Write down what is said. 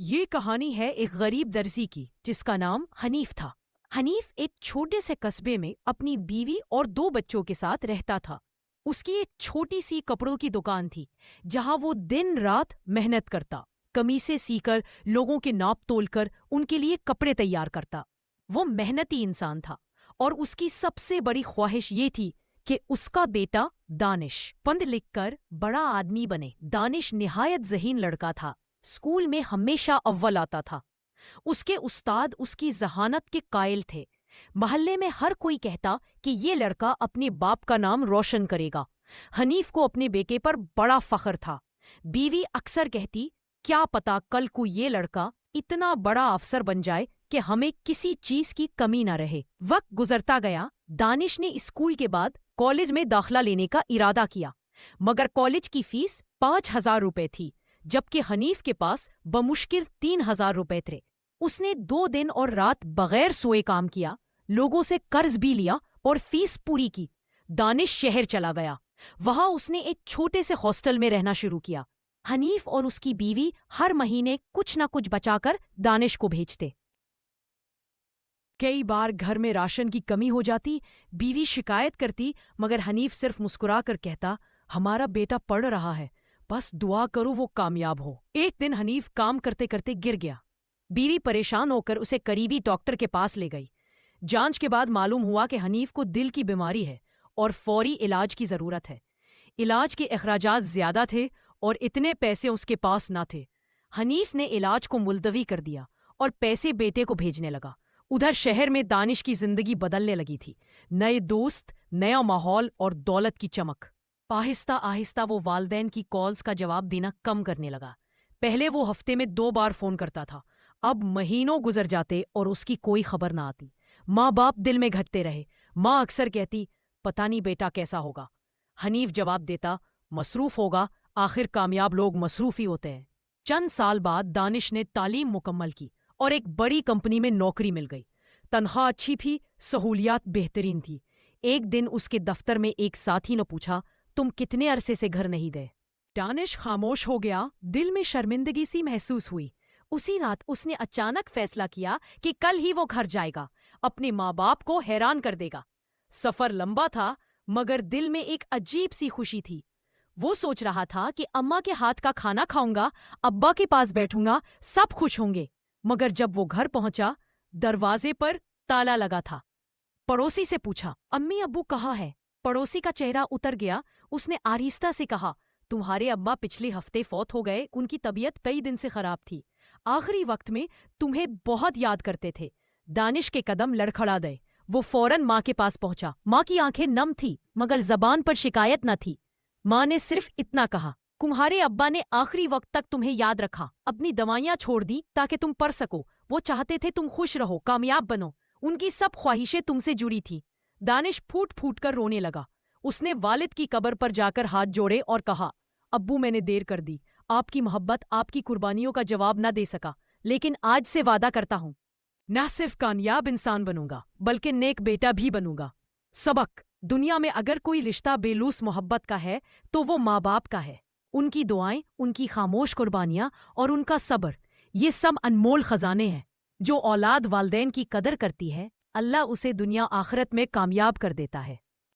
یہ کہانی ہے ایک غریب درزی کی جس کا نام حنیف تھا۔ حنیف ایک چھوٹے سے قصبے میں اپنی بیوی اور 2 بچوں کے ساتھ رہتا تھا۔ اس کی ایک چھوٹی سی کپڑوں کی دکان تھی جہاں وہ دن رات محنت کرتا، قمیصیں سی کر، لوگوں کے ناپ تول کر ان کے لیے کپڑے تیار کرتا۔ وہ محنتی انسان تھا اور اس کی سب سے بڑی خواہش یہ تھی کہ اس کا بیٹا دانش پڑھ لکھ کر بڑا آدمی بنے۔ دانش نہایت ذہین لڑکا تھا، اسکول میں ہمیشہ اول آتا تھا۔ اس کے استاد اس کی ذہانت کے قائل تھے۔ محلے میں ہر کوئی کہتا کہ یہ لڑکا اپنے باپ کا نام روشن کرے گا۔ حنیف کو اپنے بیٹے پر بڑا فخر تھا۔ بیوی اکثر کہتی، کیا پتا کل کو یہ لڑکا اتنا بڑا افسر بن جائے کہ ہمیں کسی چیز کی کمی نہ رہے۔ وقت گزرتا گیا۔ دانش نے اسکول کے بعد کالج میں داخلہ لینے کا ارادہ کیا، مگر کالج کی فیس 5,000 روپے تھی، جبکہ حنیف کے پاس بمشکل 3,000 روپے تھے۔ اس نے 2 دن اور رات بغیر سوئے کام کیا، لوگوں سے قرض بھی لیا اور فیس پوری کی۔ دانش شہر چلا گیا۔ وہاں اس نے ایک چھوٹے سے ہاسٹل میں رہنا شروع کیا۔ حنیف اور اس کی بیوی ہر مہینے کچھ نہ کچھ بچا کر دانش کو بھیجتے۔ کئی بار گھر میں راشن کی کمی ہو جاتی، بیوی شکایت کرتی، مگر حنیف صرف مسکرا کر کہتا، ہمارا بیٹا پڑھ رہا ہے، بس دعا کرو وہ کامیاب ہو۔ ایک دن حنیف کام کرتے کرتے گر گیا۔ بیوی پریشان ہو کر اسے قریبی ڈاکٹر کے پاس لے گئی۔ جانچ کے بعد معلوم ہوا کہ حنیف کو دل کی بیماری ہے اور فوری علاج کی ضرورت ہے۔ علاج کے اخراجات زیادہ تھے اور اتنے پیسے اس کے پاس نہ تھے۔ حنیف نے علاج کو ملتوی کر دیا اور پیسے بیٹے کو بھیجنے لگا۔ ادھر شہر میں دانش کی زندگی بدلنے لگی تھی۔ نئے دوست، نیا ماحول اور دولت کی چمک۔ آہستہ آہستہ وہ والدین کی کالز کا جواب دینا کم کرنے لگا۔ پہلے وہ ہفتے میں 2 بار فون کرتا تھا، اب مہینوں گزر جاتے اور اس کی کوئی خبر نہ آتی۔ ماں باپ دل میں گھٹتے رہے۔ ماں اکثر کہتی، پتہ نہیں بیٹا کیسا ہوگا۔ حنیف جواب دیتا، مصروف ہوگا، آخر کامیاب لوگ مصروف ہی ہوتے ہیں۔ چند سال بعد دانش نے تعلیم مکمل کی اور ایک بڑی کمپنی میں نوکری مل گئی۔ تنخواہ اچھی تھی، سہولیات بہترین تھی۔ ایک دن اس کے دفتر میں ایک ساتھی نے پوچھا، تم کتنے عرصے سے گھر نہیں گئے؟ دانش خاموش ہو گیا، دل میں شرمندگی سی محسوس ہوئی۔ اسی رات اس نے اچانک فیصلہ کیا کہ کل ہی وہ گھر جائے گا، اپنے ماں باپ کو حیران کر دے گا۔ سفر لمبا تھا، مگر دل میں ایک عجیب سی خوشی تھی۔ وہ سوچ رہا تھا کہ اماں کے ہاتھ کا کھانا کھاؤں گا، ابا کے پاس بیٹھوں گا، سب خوش ہوں گے۔ مگر جب وہ گھر پہنچا، دروازے پر تالا لگا تھا۔ پڑوسی سے پوچھا، امی ابو کہاں ہے؟ پڑوسی کا چہرہ اتر گیا۔ اس نے آہستہ سے کہا، تمہارے ابا پچھلے ہفتے فوت ہو گئے، ان کی طبیعت کئی دن سے خراب تھی، آخری وقت میں تمہیں بہت یاد کرتے تھے۔ دانش کے قدم لڑکھڑا گئے۔ وہ فوراً ماں کے پاس پہنچا۔ ماں کی آنکھیں نم تھی، مگر زبان پر شکایت نہ تھی۔ ماں نے صرف اتنا کہا، تمہارے ابا نے آخری وقت تک تمہیں یاد رکھا، اپنی دوائیاں چھوڑ دی تاکہ تم پڑھ سکو۔ وہ چاہتے تھے تم خوش رہو، کامیاب بنو۔ ان کی سب خواہشیں تم سے جڑی تھیں۔ دانش پھوٹ پھوٹ کر رونے لگا۔ اس نے والد کی قبر پر جا کر ہاتھ جوڑے اور کہا، ابو میں نے دیر کر دی، آپ کی محبت، آپ کی قربانیوں کا جواب نہ دے سکا، لیکن آج سے وعدہ کرتا ہوں، نہ صرف کامیاب انسان بنوں گا بلکہ نیک بیٹا بھی بنوں گا۔ سبق: دنیا میں اگر کوئی رشتہ بے لوث محبت کا ہے تو وہ ماں باپ کا ہے۔ ان کی دعائیں، ان کی خاموش قربانیاں اور ان کا صبر، یہ سب انمول خزانے ہیں۔ جو اولاد والدین کی قدر کرتی ہے، اللہ اسے دنیا آخرت میں کامیاب کر دیتا ہے۔